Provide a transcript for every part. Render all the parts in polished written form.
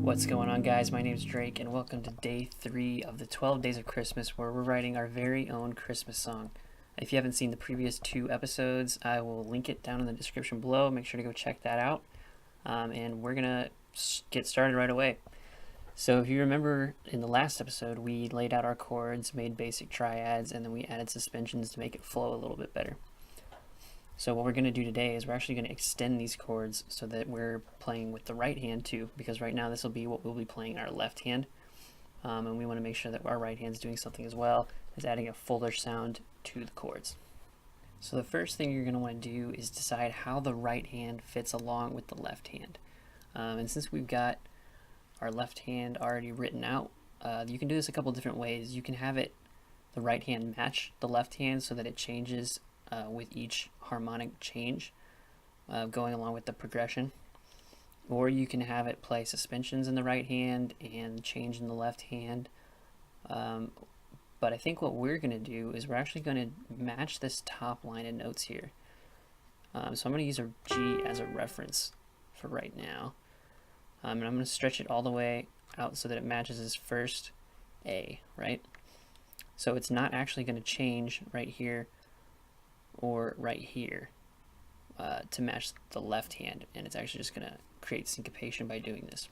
What's going on, guys? My name's Drake, and welcome to day 3 of the 12 Days of Christmas, where we're writing our very own Christmas song. If you haven't seen the previous 2 episodes, I will link it down in the description below. Make sure to go check that out. And we're going to get started right away. So if you remember, in the last episode, we laid out our chords, made basic triads, and then we added suspensions to make it flow a little bit better. So what we're going to do today is we're actually going to extend these chords so that we're playing with the right hand too, because right now this will be what we'll be playing in our left hand. And we want to make sure that our right hand's doing something as well as adding a fuller sound to the chords. So the first thing you're going to want to do is decide how the right hand fits along with the left hand. And since we've got our left hand already written out, you can do this a couple different ways. You can have the right hand match the left hand so that it changes with each harmonic change going along with the progression, or you can have it play suspensions in the right hand and change in the left hand. But I think what we're going to do is we're actually going to match this top line of notes here. So I'm going to use a G as a reference for right now, and I'm going to stretch it all the way out so that it matches this first A, right? So it's not actually going to change right here or right here to match the left hand, and it's actually just going to create syncopation by doing this.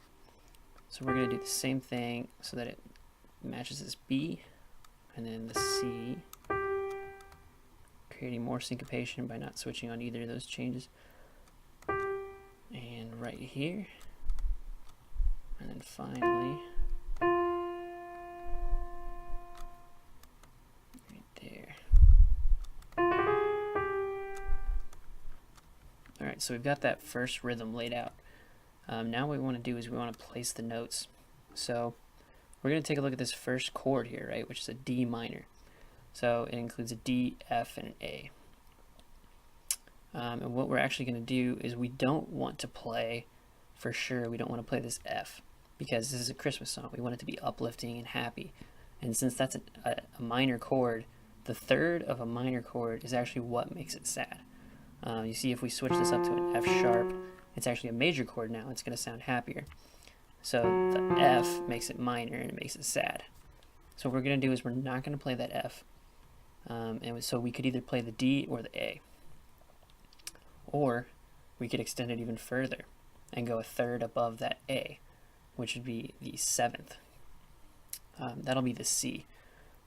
So we're going to do the same thing so that it matches this B and then the C, creating more syncopation by not switching on either of those changes. And right here, and then finally right there. Alright, so we've got that first rhythm laid out. Now what we want to do is we want to place the notes. So we're going to take a look at this first chord here, right, which is a D minor. So it includes a D, F, and an A. And what we're actually going to do is we don't want to play, for sure, we don't want to play this F, because this is a Christmas song. We want it to be uplifting and happy. And since that's a minor chord, the third of a minor chord is actually what makes it sad. You see, if we switch this up to an F sharp, it's actually a major chord now. It's going to sound happier. So the F makes it minor and it makes it sad. So what we're going to do is we're not going to play that F. So we could either play the D or the A. Or we could extend it even further and go a third above that A, which would be the 7th. That'll be the C.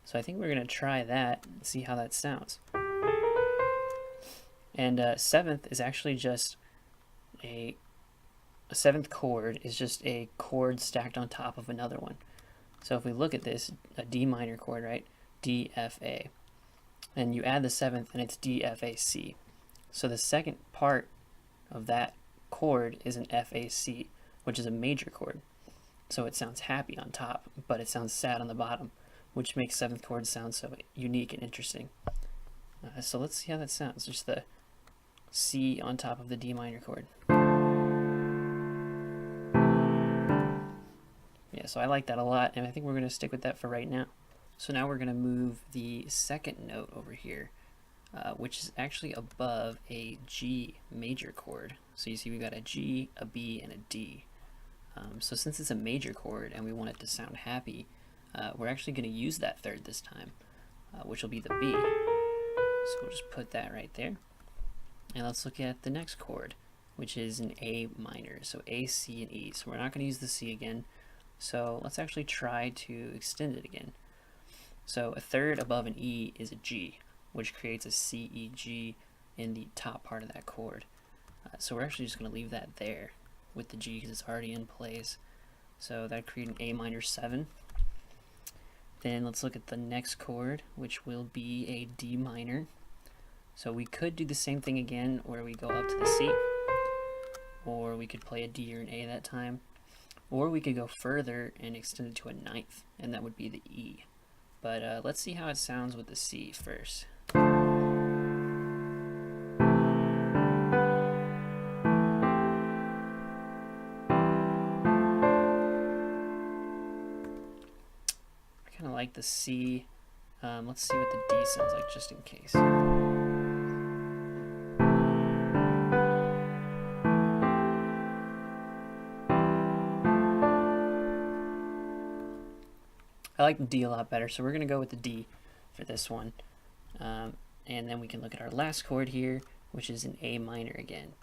So I think we're going to try that and see how that sounds. And 7th is actually just a 7th chord is just a chord stacked on top of another one. So if we look at this, a D minor chord, right? D, F, A. And you add the 7th and it's D, F, A, C. So the second part of that chord is an F, A, C, which is a major chord. So it sounds happy on top, but it sounds sad on the bottom, which makes 7th chord sound so unique and interesting. So let's see how that sounds. Just the C on top of the D minor chord. Yeah, so I like that a lot, and I think we're going to stick with that for right now. So now we're going to move the second note over here, which is actually above a G major chord. So you see we've got a G, a B, and a D. So since it's a major chord and we want it to sound happy, we're actually going to use that third this time, which will be the B. So we'll just put that right there. And let's look at the next chord, which is an A minor, so A, C, and E. So we're not going to use the C again, so let's actually try to extend it again. So a third above an E is a G, which creates a C, E, G in the top part of that chord. So we're actually just going to leave that there with the G because it's already in place. So that creates an A minor 7. Then let's look at the next chord, which will be a D minor. So we could do the same thing again where we go up to the C, or we could play a D or an A that time, or we could go further and extend it to a 9th, and that would be the E. But let's see how it sounds with the C first. I kind of like the C. Let's see what the D sounds like just in case. like the D a lot better, so we're going to go with the D for this one. And then we can look at our last chord here, which is an A minor again.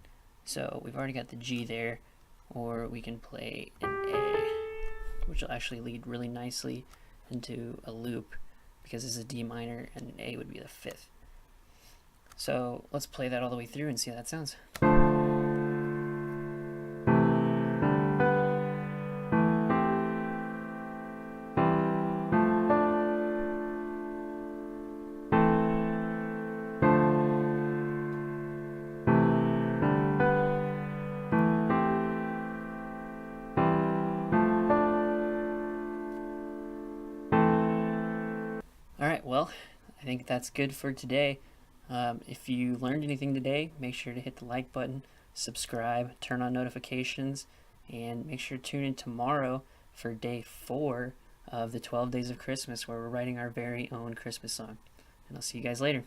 So we've already got the G there, or we can play an A, which will actually lead really nicely into a loop because it's a D minor and an A would be the fifth. So let's play that all the way through and see how that sounds. Alright, well, I think that's good for today. If you learned anything today, make sure to hit the like button, subscribe, turn on notifications, and make sure to tune in tomorrow for day 4 of the 12 Days of Christmas, where we're writing our very own Christmas song. And I'll see you guys later.